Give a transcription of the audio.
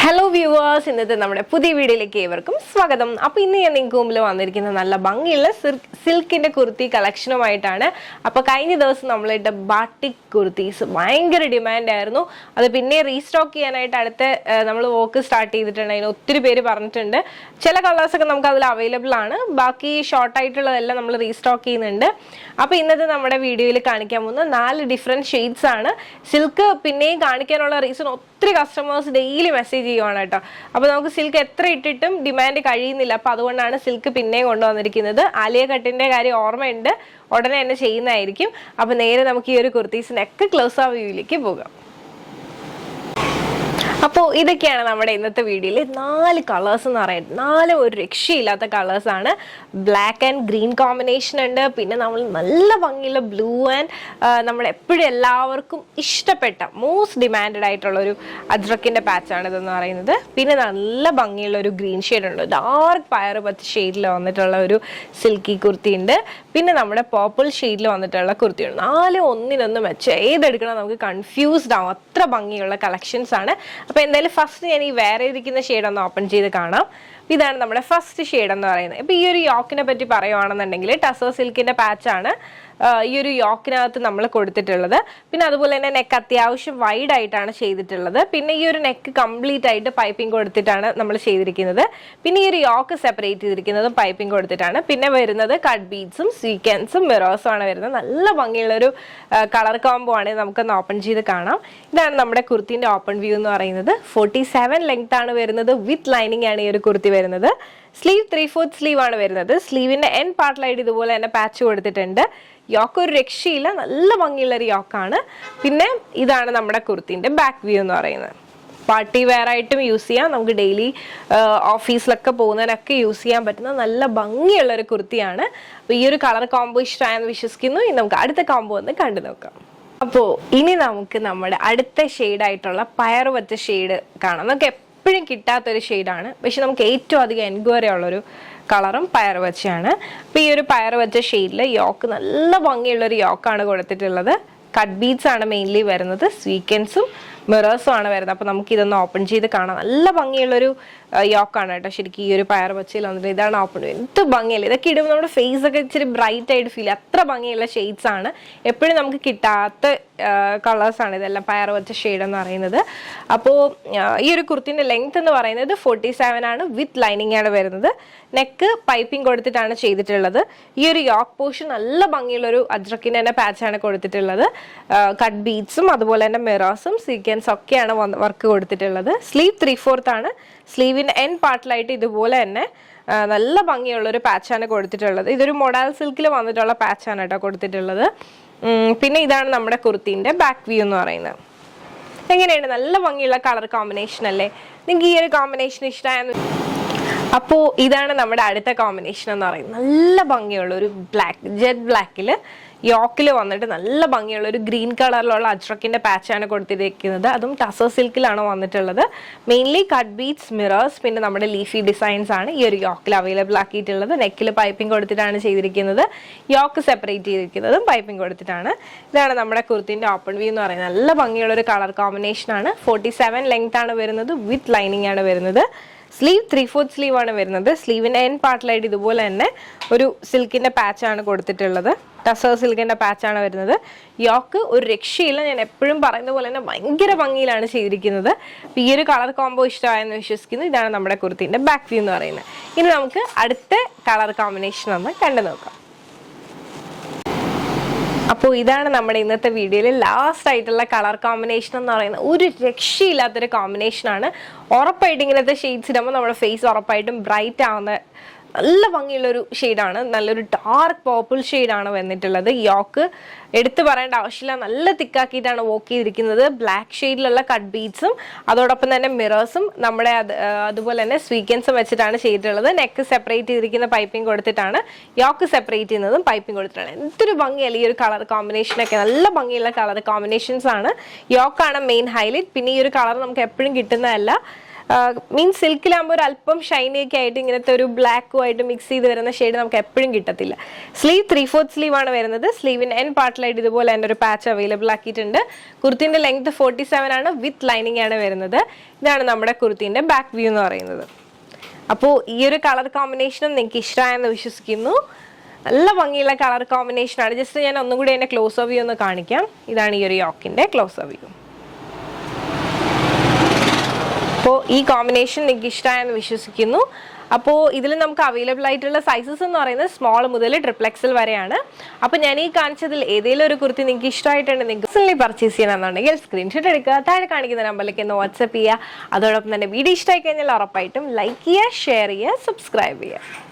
Hello viewers, ഇന്നത്തെ നമ്മുടെ പുതിയ വീഡിയോയിലേക്ക് ഏവർക്കും സ്വാഗതം. അപ്പോൾ ഇന്ന് ഞാൻ നിങ്ങൾക്ക് മുമ്പിൽ വന്നിരിക്കുന്ന നല്ല ഭംഗിയുള്ള സിൽക്കിന്റെ കുർത്തി കളക്ഷനുമായിട്ടാണ്. അപ്പോൾ കഴിഞ്ഞ ദിവസം നമ്മളിട്ട ബാട്ടിക് കുർത്തീസ് ഭയങ്കര ഡിമാൻഡ് ആയിരുന്നു. അത് പിന്നെ റീസ്റ്റോക്ക് ചെയ്യാനായിട്ട് അടുത്ത നമ്മൾ വർക്ക് സ്റ്റാർട്ട് ചെയ്തിട്ടുണ്ട്. അതിന് ഒത്തിരി പേര് പറഞ്ഞിട്ടുണ്ട്. ചില കളേഴ്സൊക്കെ നമുക്ക് അതിൽ അവൈലബിൾ ആണ്, ബാക്കി ഷോർട്ട് ആയിട്ടുള്ളതെല്ലാം നമ്മൾ റീസ്റ്റോക്ക് ചെയ്യുന്നുണ്ട്. അപ്പോൾ ഇന്നത്തെ നമ്മുടെ വീഡിയോയിൽ കാണിക്കാൻ പോകുന്ന 4 ഡിഫറെൻറ്റ് ഷെയ്ഡ്സ് ആണ്. സിൽക്ക് പിന്നെയും കാണിക്കാനുള്ള റീസൺ ഒത്തിരി കസ്റ്റമേഴ്സ് ഡെയിലി മെസ്സേജ് ചെയ്യുവാണ് കേട്ടോ. അപ്പോൾ നമുക്ക് സിൽക്ക് എത്ര ഇട്ടിട്ടും ഡിമാൻഡ് കഴിയുന്നില്ല. അപ്പോൾ അതുകൊണ്ടാണ് സിൽക്ക് പിന്നെയും കൊണ്ടുവന്നിരിക്കുന്നത്. ആലിയ കട്ടിൻ്റെ കാര്യം ഓർമ്മയുണ്ട്, ഉടനെ തന്നെ ചെയ്യുന്നതായിരിക്കും. അപ്പോൾ നേരെ നമുക്ക് ഈ ഒരു കുർത്തീസിനൊക്കെ ക്ലോസ് ആ വ്യൂയിലേക്ക് പോകാം. അപ്പോൾ ഇതൊക്കെയാണ് നമ്മുടെ ഇന്നത്തെ വീഡിയോയിൽ 4 കളേഴ്സ് എന്ന് പറയുന്നത്. 4 ഒരു രക്ഷയില്ലാത്ത കളേഴ്സാണ്. ബ്ലാക്ക് ആൻഡ് ഗ്രീൻ കോമ്പിനേഷൻ ഉണ്ട്, പിന്നെ നമ്മൾ നല്ല ഭംഗിയുള്ള ബ്ലൂ ആൻഡ് നമ്മൾ എപ്പോഴും എല്ലാവർക്കും ഇഷ്ടപ്പെട്ട മോസ്റ്റ് ഡിമാൻഡഡ് ആയിട്ടുള്ളൊരു അജ്രക്കിൻ്റെ പാച്ചാണ് ഇതെന്ന് പറയുന്നത്. പിന്നെ നല്ല ഭംഗിയുള്ള ഒരു ഗ്രീൻ ഷെയ്ഡ് ഉണ്ട്, ഡാർക്ക് പയർ പത്ത് ഷെയ്ഡിൽ വന്നിട്ടുള്ള ഒരു സിൽക്കി കുർത്തി ഉണ്ട്. പിന്നെ നമ്മുടെ പർപ്പിൾ ഷെയ്ഡിൽ വന്നിട്ടുള്ള കുർത്തിയുണ്ട്. 4 ഒന്നിനൊന്നും വെച്ച് ഏതെടുക്കണം നമുക്ക് കൺഫ്യൂസ്ഡ് ആവും, അത്ര ഭംഗിയുള്ള കളക്ഷൻസ് ആണ്. അപ്പോൾ എന്തായാലും ഫസ്റ്റ് ഞാൻ ഈ വേറെ ഇരിക്കുന്ന ഷെയ്ഡ് ഒന്ന് ഓപ്പൺ ചെയ്ത് കാണാം. ഇതാണ് നമ്മുടെ ഫസ്റ്റ് ഷെയ്ഡ് എന്ന് പറയുന്നത്. ഇപ്പോൾ ഈ ഒരു യോക്കിനെ പറ്റി പറയുവാണെന്നുണ്ടെങ്കിൽ ടസർ സിൽക്കിന്റെ പാച്ചാണ് ഈ ഒരു യോക്കിനകത്ത് നമ്മൾ കൊടുത്തിട്ടുള്ളത്. പിന്നെ അതുപോലെ തന്നെ നെക്ക് അത്യാവശ്യം വൈഡ് ആയിട്ടാണ് ചെയ്തിട്ടുള്ളത്. പിന്നെ ഈ ഒരു നെക്ക് കംപ്ലീറ്റ് ആയിട്ട് പൈപ്പിംഗ് കൊടുത്തിട്ടാണ് നമ്മൾ ചെയ്തിരിക്കുന്നത്. പിന്നെ ഈ ഒരു യോക്ക് സെപ്പറേറ്റ് ചെയ്തിരിക്കുന്നതും പൈപ്പിംഗ് കൊടുത്തിട്ടാണ്. പിന്നെ വരുന്നത് കട്ട് ബീഡ്സും സ്വീക്വൻസും മിറേഴ്സും ആണ് വരുന്നത്. നല്ല ഭംഗിയുള്ളൊരു കളർ കോംബോ ആണ്. നമുക്കൊന്ന് ഓപ്പൺ ചെയ്ത് കാണാം. ഇതാണ് നമ്മുടെ കുർത്തിന്റെ ഓപ്പൺ വ്യൂ എന്ന് പറയുന്നത്. 47 ലെങ്ത് ആണ് വരുന്നത്. വിത്ത് ലൈനിങ് ആണ് ഈ ഒരു കുർത്തി വരുന്നത്. സ്ലീവ് 3/4 സ്ലീവ് ആണ് വരുന്നത്. സ്ലീവിന്റെ എൻ പാർട്ടിലായിട്ട് ഇതുപോലെ തന്നെ പാച്ച് കൊടുത്തിട്ടുണ്ട്. യോക്ക് ഒരു രക്ഷയില്ല, നല്ല ഭംഗിയുള്ളൊരു യോക്കാണ്. പിന്നെ ഇതാണ് നമ്മുടെ കുർത്തിന്റെ ബാക്ക് വ്യൂ എന്ന് പറയുന്നത്. പാർട്ടി വെയർ ആയിട്ടും യൂസ് ചെയ്യാം, നമുക്ക് ഡെയിലി ഓഫീസിലൊക്കെ പോകുന്നതിനൊക്കെ യൂസ് ചെയ്യാൻ പറ്റുന്ന നല്ല ഭംഗിയുള്ളൊരു കുർത്തിയാണ്. അപ്പോൾ ഈ ഒരു കളർ കോംബോ ഇഷ്ടമായെന്ന് വിശ്വസിക്കുന്നു. ഇനി നമുക്ക് അടുത്ത കോംബോ ഒന്ന് കണ്ടു നോക്കാം. അപ്പോൾ ഇനി നമുക്ക് നമ്മുടെ അടുത്ത ഷെയ്ഡായിട്ടുള്ള പയർ വച്ച ഷെയ്ഡ് കാണാം. നമുക്ക് എപ്പോഴും കിട്ടാത്തൊരു ഷെയ്ഡാണ്, പക്ഷെ നമുക്ക് ഏറ്റവും അധികം എൻക്വയറി ഉള്ളൊരു കളറും പയർ വച്ചയാണ്. അപ്പോൾ ഈ ഒരു പയർ വച്ച ഷെയ്ഡിൽ യോക്ക് നല്ല ഭംഗിയുള്ളൊരു യോക്കാണ് കൊടുത്തിട്ടുള്ളത്. കട്ട് ബീഡ്സ് ആണ് മെയിൻലി വരുന്നത്. സ്വീക്വൻസും മിറേഴ്സും ആണ് വരുന്നത്. അപ്പോൾ നമുക്ക് ഇതൊന്ന് ഓപ്പൺ ചെയ്ത് കാണാം. നല്ല ഭംഗിയുള്ളൊരു യോക്കാണ് കേട്ടോ. ശരിക്കും ഈ ഒരു പയർ വച്ചയിൽ വന്നിട്ട് ഇതാണ് ഓപ്പൺ. എന്ത് ഭംഗിയല്ലേ ഇതൊക്കെ ഇടുമ്പോൾ നമ്മുടെ ഫേസ് ഒക്കെ ഇച്ചിരി ബ്രൈറ്റ് ആയിട്ട് ഫീൽ ചെയ്യും. അത്ര ഭംഗിയുള്ള ഷെയ്ഡ്സ് ആണ്. എപ്പോഴും നമുക്ക് കിട്ടാത്ത കളേഴ്സാണ് ഇതെല്ലാം പയർ വച്ച ഷെയ്ഡ് എന്ന് പറയുന്നത്. അപ്പോൾ ഈ ഒരു കുർത്തിന്റെ ലെങ്ത് എന്ന് പറയുന്നത് 47 ആണ്. വിത്ത് ലൈനിങ് ആണ് വരുന്നത്. നെക്ക് പൈപ്പിംഗ് കൊടുത്തിട്ടാണ് ചെയ്തിട്ടുള്ളത്. ഈ ഒരു യോക്ക് പോർഷൻ നല്ല ഭംഗിയുള്ളൊരു അജ്രക്കിന്റെ തന്നെ പാച്ചാണ് കൊടുത്തിട്ടുള്ളത്. കട്ട് ബീഡ്സും അതുപോലെ തന്നെ മിറേഴ്സും സീക്വൻസ് ഒക്കെയാണ് വർക്ക് കൊടുത്തിട്ടുള്ളത്. സ്ലീവ് 3/4 ആണ്. സ്ലീവിന്റെ എൻ പാർട്ടിലായിട്ട് ഇതുപോലെ തന്നെ നല്ല ഭംഗിയുള്ളൊരു പാച്ചാണ് കൊടുത്തിട്ടുള്ളത്. ഇതൊരു മൊഡാൽ സിൽക്കിൽ വന്നിട്ടുള്ള പാച്ചാണ് കേട്ടോ കൊടുത്തിട്ടുള്ളത്. പിന്നെ ഇതാണ് നമ്മുടെ കുർത്തിന്റെ ബാക്ക് വ്യൂ എന്ന് പറയുന്നത്. എങ്ങനെയാണ്? നല്ല ഭംഗിയുള്ള കളർ കോമ്പിനേഷൻ അല്ലേ? നിങ്ങൾക്ക് ഈ ഒരു കോമ്പിനേഷൻ ഇഷ്ടമായെന്ന്. അപ്പോൾ ഇതാണ് നമ്മുടെ അടുത്ത കോമ്പിനേഷൻ എന്ന് പറയുന്നത്. നല്ല ഭംഗിയുള്ള ഒരു ബ്ലാക്ക്, ജെറ്റ് ബ്ലാക്കിൽ യോക്കിൽ വന്നിട്ട് നല്ല ഭംഗിയുള്ള ഒരു ഗ്രീൻ കളറിലുള്ള അജ്രക്കിന്റെ പാച്ചാണ് കൊടുത്തിരിക്കുന്നത്. അതും ടസർ സിൽക്കിലാണ് വന്നിട്ടുള്ളത്. മെയിൻലി കട്ട് ബീഡ്സ്, മിറേഴ്സ്, പിന്നെ നമ്മുടെ ലീഫി ഡിസൈൻസ് ആണ് ഈ ഒരു യോക്കിൽ അവൈലബിൾ ആക്കിയിട്ടുള്ളത്. നെക്കിൽ പൈപ്പിംഗ് കൊടുത്തിട്ടാണ് ചെയ്തിരിക്കുന്നത്. യോക്ക് സെപ്പറേറ്റ് ചെയ്തിരിക്കുന്നതും പൈപ്പിംഗ് കൊടുത്തിട്ടാണ്. ഇതാണ് നമ്മുടെ കുർത്തിന്റെ ഓപ്പൺ വ്യൂ എന്ന് പറയുന്നത്. നല്ല ഭംഗിയുള്ള ഒരു കളർ കോമ്പിനേഷൻ ആണ്. 47 ലെങ്ത് ആണ് വരുന്നത്. വിത്ത് ലൈനിങ് ആണ് വരുന്നത്. സ്ലീവ് 3/4 സ്ലീവ് ആണ് വരുന്നത്. സ്ലീവിന്റെ എൻ പാർട്ടിലായിട്ട് ഇതുപോലെ തന്നെ ഒരു സിൽക്കിന്റെ പാച്ചാണ് കൊടുത്തിട്ടുള്ളത്. ടസർ സിൽക്കിന്റെ പാച്ചാണ് വരുന്നത്. യോക്ക് ഒരു രക്ഷയില്ല. ഞാൻ എപ്പോഴും പറയുന്ന പോലെ തന്നെ ഭയങ്കര ഭംഗിയിലാണ് ചെയ്തിരിക്കുന്നത്. അപ്പോൾ ഈ ഒരു കളർ കോംബോ ഇഷ്ടമായെന്ന് വിശ്വസിക്കുന്നു. ഇതാണ് നമ്മുടെ കുർത്തിന്റെ ബാക്ക് വ്യൂ എന്ന് പറയുന്നത്. ഇനി നമുക്ക് അടുത്ത കളർ കോമ്പിനേഷൻ ഒന്ന് കണ്ടു നോക്കാം. അപ്പോൾ ഇതാണ് നമ്മുടെ ഇന്നത്തെ വീഡിയോയിൽ ലാസ്റ്റ് ആയിട്ടുള്ള കളർ കോമ്പിനേഷൻ എന്ന് പറയുന്നത്. ഒരു രക്ഷയില്ലാത്തൊരു കോമ്പിനേഷനാണ്. ഉറപ്പായിട്ടും ഇങ്ങനത്തെ ഷെയ്ഡ്സ് ഇടുമ്പോൾ നമ്മുടെ ഫേസ് ഉറപ്പായിട്ടും ബ്രൈറ്റ് ആവുന്ന നല്ല ഭംഗിയുള്ളൊരു ഷെയ്ഡാണ്. നല്ലൊരു ഡാർക്ക് പർപ്പിൾ ഷെയ്ഡാണ് വന്നിട്ടുള്ളത്. യോക്ക് എടുത്തു പറയേണ്ട ആവശ്യമില്ല, നല്ല തിക്കാക്കിയിട്ടാണ് വർക്ക് ചെയ്തിരിക്കുന്നത്. ബ്ലാക്ക് ഷെയ്ഡിലുള്ള കട്ട് ബീഡ്സും അതോടൊപ്പം തന്നെ മിറേഴ്സും നമ്മുടെ അതുപോലെ തന്നെ സ്വീക്വൻസും വെച്ചിട്ടാണ് ചെയ്തിട്ടുള്ളത്. നെക്ക് സെപ്പറേറ്റ് ചെയ്തിരിക്കുന്ന പൈപ്പിംഗ് കൊടുത്തിട്ടാണ്. യോക്ക് സെപ്പറേറ്റ് ചെയ്യുന്നതും പൈപ്പിംഗ് കൊടുത്തിട്ടാണ്. എന്തൊരു ഭംഗിയല്ല ഈ ഒരു കളർ കോമ്പിനേഷനൊക്കെ. നല്ല ഭംഗിയുള്ള കളർ കോമ്പിനേഷൻസ് ആണ്. യോക്കാണ് മെയിൻ ഹൈലൈറ്റ്. പിന്നെ ഈ ഒരു കളർ നമുക്ക് എപ്പോഴും കിട്ടുന്നതല്ല. മീൻസ് സിൽക്കിലാകുമ്പോൾ ഒരു അല്പം ഷൈനിയൊക്കെ ആയിട്ട് ഇങ്ങനത്തെ ഒരു ബ്ലാക്കുമായിട്ട് മിക്സ് ചെയ്ത് വരുന്ന ഷെയ്ഡ് നമുക്ക് എപ്പോഴും കിട്ടത്തില്ല. സ്ലീവ് 3/4 സ്ലീവ് ആണ് വരുന്നത്. സ്ലീവിന്റെ എൻ പാർട്ടിലായിട്ട് ഇതുപോലെ തന്നെ ഒരു പാച്ച് അവൈലബിൾ ആക്കിയിട്ടുണ്ട്. കുർത്തിന്റെ ലെങ്ത് 47 ആണ്, വിത്ത് ലൈനിങ് ആണ് വരുന്നത്. ഇതാണ് നമ്മുടെ കുർത്തിന്റെ ബാക്ക് വ്യൂ എന്ന് പറയുന്നത്. അപ്പോൾ ഈ ഒരു കളർ കോമ്പിനേഷനും നിങ്ങൾക്ക് ഇഷ്ടമായെന്ന് വിശ്വസിക്കുന്നു. നല്ല ഭംഗിയുള്ള കളർ കോമ്പിനേഷനാണ്. ജസ്റ്റ് ഞാൻ ഒന്നും കൂടി അതിന്റെ ക്ലോസ് വ്യൂ ഒന്ന് കാണിക്കാം. ഇതാണ് ഈ ഒരു യോക്കിന്റെ ക്ലോസ് വ്യൂ. അപ്പോൾ ഈ കോമ്പിനേഷൻ നിങ്ങൾക്ക് ഇഷ്ടമായെന്ന് വിശ്വസിക്കുന്നു. അപ്പോൾ ഇതിൽ നമുക്ക് അവൈലബിൾ ആയിട്ടുള്ള സൈസസ് എന്ന് പറയുന്നത് സ്മോൾ മുതൽ XXL വരെയാണ്. അപ്പോൾ ഞാൻ ഈ കാണിച്ചതിൽ ഏതെങ്കിലും ഒരു കുർത്തി നിങ്ങൾക്ക് ഇഷ്ടമായിട്ടുണ്ട്, നിങ്ങൾക്ക് പർച്ചേസ് ചെയ്യണമെന്നുണ്ടെങ്കിൽ സ്ക്രീൻഷോട്ട് എടുക്കുക, താഴെ കാണിക്കുന്ന നമ്പറിലേക്ക് ഒന്ന് വാട്സ്ആപ്പ് ചെയ്യുക. അതോടൊപ്പം തന്നെ വീഡിയോ ഇഷ്ടമായി കഴിഞ്ഞാൽ ഉറപ്പായിട്ടും ലൈക്ക് ചെയ്യുക, ഷെയർ ചെയ്യുക, സബ്സ്ക്രൈബ് ചെയ്യുക.